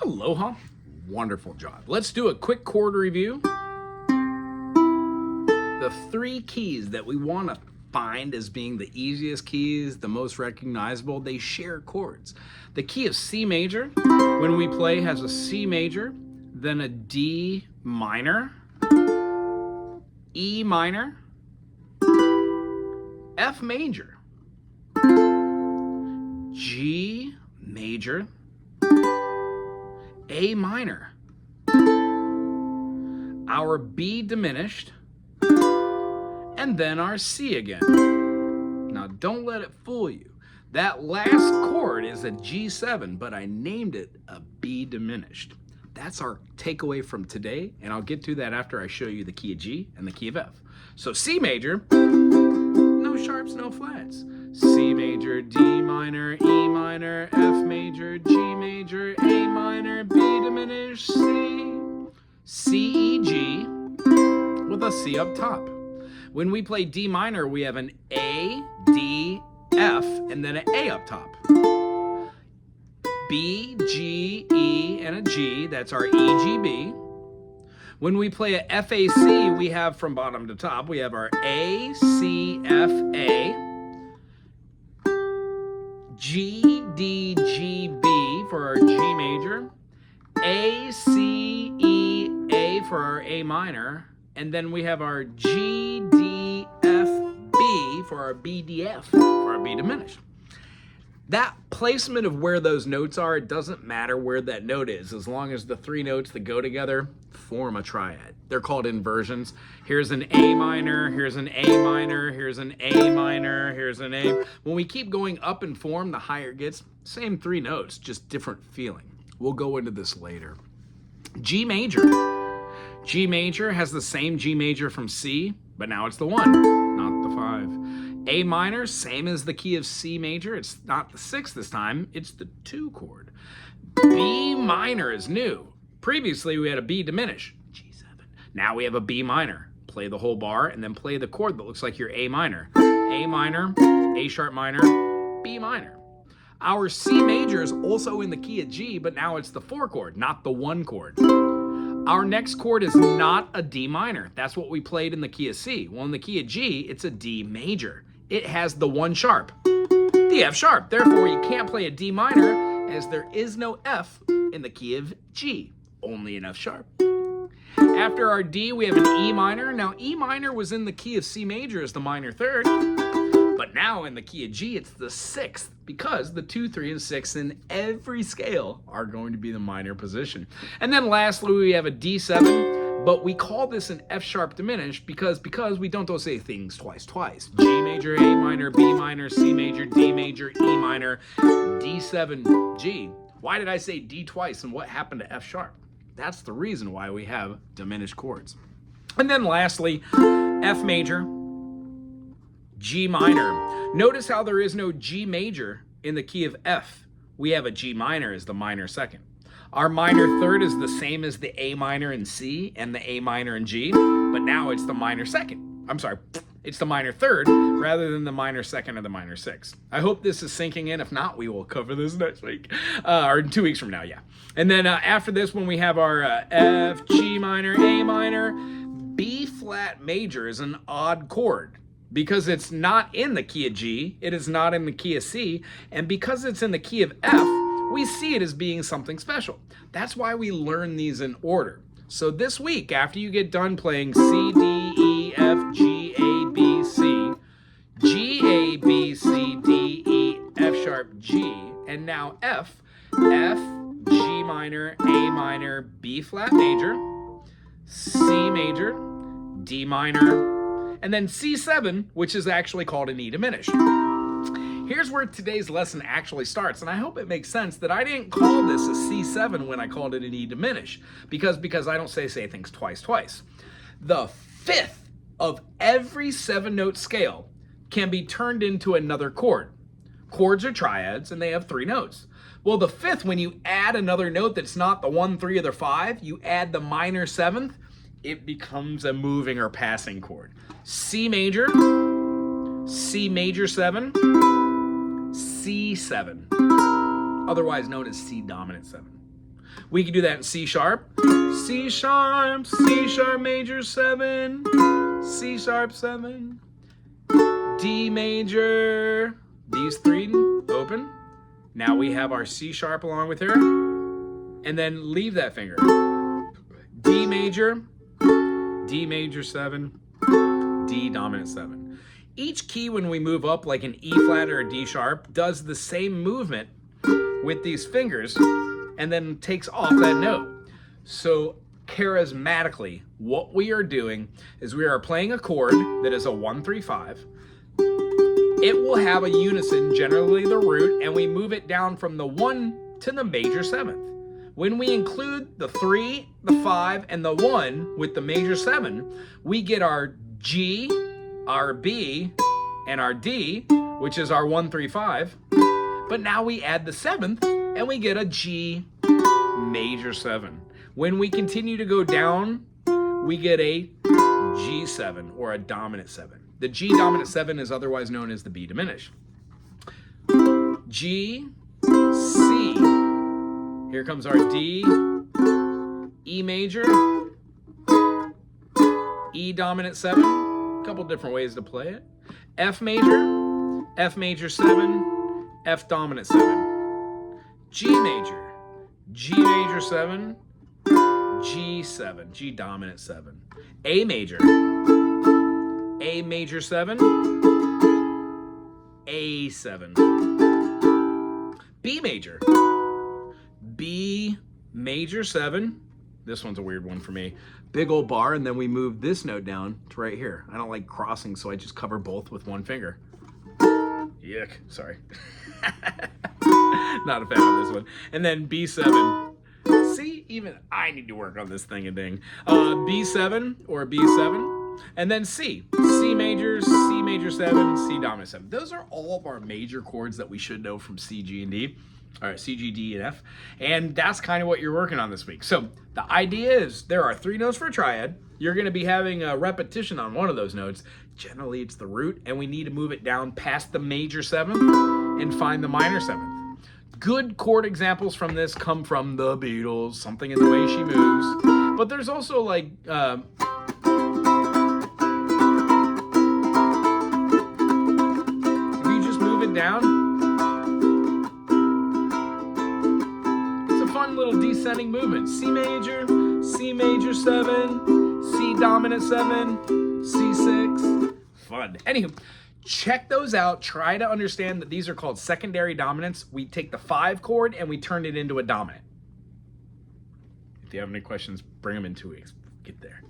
Aloha. Wonderful job. Let's do a quick chord review. The three keys that we want to find as being the easiest keys, the most recognizable, they share chords. The key of C major, when we play, has a C major, then a D minor, E minor, F major, G major, A minor, our B diminished, and then our C again. Now don't let it fool you. That last chord is a G7, but I named it a B diminished. That's our takeaway from today, and I'll get to that after I show you the key of G and the key of F. So C major, no sharps, no flats. C major, D minor, E minor, F major, G major, A minor, B diminished, C, C, E, G, with a C up top. When we play D minor, we have an A, D, F, and then an A up top. B, G, E, and a G, that's our E, G, B. When we play a F, A, C, we have from bottom to top, we have our A, C, F, A, G, D, G, B for our G major, A, C, E, A for our A minor, and then we have our G, D, F, B for our B, D, F for our B diminished. That placement of where those notes are, it doesn't matter where that note is, as long as the three notes that go together form a triad. They're called inversions. Here's an A minor, here's an A minor, here's an A minor, here's an A. When we keep going up in form, the higher it gets. Same three notes, just different feeling. We'll go into this later. G major. G major has the same G major from C, but now it's the 1, not the 5. A minor, same as the key of C major. It's not the 6 this time, it's the 2 chord. B minor is new. Previously we had a B diminished, G7. Now we have a B minor. Play the whole bar and then play the chord that looks like your A minor. A minor, A sharp minor, B minor. Our C major is also in the key of G, but now it's the 4 chord, not the 1 chord. Our next chord is not a D minor. That's what we played in the key of C. Well, in the key of G, it's a D major. It has the 1 sharp, the F sharp. Therefore, you can't play a D minor as there is no F in the key of G, only an F sharp. After our D, we have an E minor. Now, E minor was in the key of C major as the minor 3rd, but now in the key of G, it's the 6th, because the 2, 3, and 6 in every scale are going to be the minor position. And then lastly, we have a D7, but we call this an F sharp diminished because we don't say things twice. G major, A minor, B minor, C major, D major, E minor, D7, G. Why did I say D twice and what happened to F sharp? That's the reason why we have diminished chords. And then lastly, F major, G minor. Notice how there is no G major in the key of F. We have a G minor as the minor 2nd. Our minor 3rd is the same as the A minor in C and the A minor in G, but now it's the minor 2nd. I'm sorry, it's the minor 3rd rather than the minor 2nd or the minor 6th. I hope this is sinking in. If not, we will cover this next week, or 2 weeks from now, yeah. And then after this, when we have our F, G minor, A minor, B flat major is an odd chord. Because it's not in the key of G, it is not in the key of C, and because it's in the key of F, we see it as being something special. That's why we learn these in order. So this week, after you get done playing C, D, E, F, G, A, B, C, G, A, B, C, D, E, F sharp, G, and now F, F, G minor, A minor, B flat major, C major, D minor, and then C7, which is actually called an E diminished. Here's where today's lesson actually starts, and I hope it makes sense that I didn't call this a C7 when I called it an E diminished, because I don't say things twice. The 5th of every 7-note scale can be turned into another chord. Chords are triads, and they have 3 notes. Well, the 5th, when you add another note that's not the 1, 3, or the 5, you add the minor 7th, it becomes a moving or passing chord. C major, C major 7, C7, otherwise known as C dominant 7. We can do that in C sharp, C sharp, C sharp major 7, C sharp 7, D major, these three open. Now we have our C sharp along with her, and then leave that finger. D major 7, D dominant 7. Each key when we move up, like an E flat or a D sharp, does the same movement with these fingers and then takes off that note. So charismatically, what we are doing is we are playing a chord that is a 1, 3, 5. It will have a unison, generally the root, and we move it down from the 1 to the major 7th. When we include the 3, the 5, and the 1 with the major 7, we get our G, our B, and our D, which is our 1, 3, 5. But now we add the 7th, and we get a G major 7. When we continue to go down, we get a G7 or a dominant 7. The G dominant 7 is otherwise known as the B diminished. G, C. Here comes our D, E major, E dominant 7. A couple different ways to play it. F major 7, F dominant 7. G major 7, G7, G dominant 7. A major 7, A7. B major 7. This one's a weird one for me. Big old bar, and then we move this note down to right here. I don't like crossing, so I just cover both with one finger. Yuck, sorry. Not a fan of this one. And then B7. See, even I need to work on this thing and ding. B7 or B7. And then C major 7, C dominant 7. Those are all of our major chords that we should know from C, G, and D. All right, C, G, D, and F. And that's kind of what you're working on this week. So the idea is there are 3 notes for a triad. You're going to be having a repetition on one of those notes. Generally, it's the root, and we need to move it down past the major 7th and find the minor 7th. Good chord examples from this come from the Beatles, Something in the Way She Moves. But there's also like... if you just move it down, little descending movement. C major 7, C dominant 7, C6. Fun. Anywho, check those out. Try to understand that these are called secondary dominants. We take the 5 chord and we turn it into a dominant. If you have any questions, bring them in 2 weeks. Get there.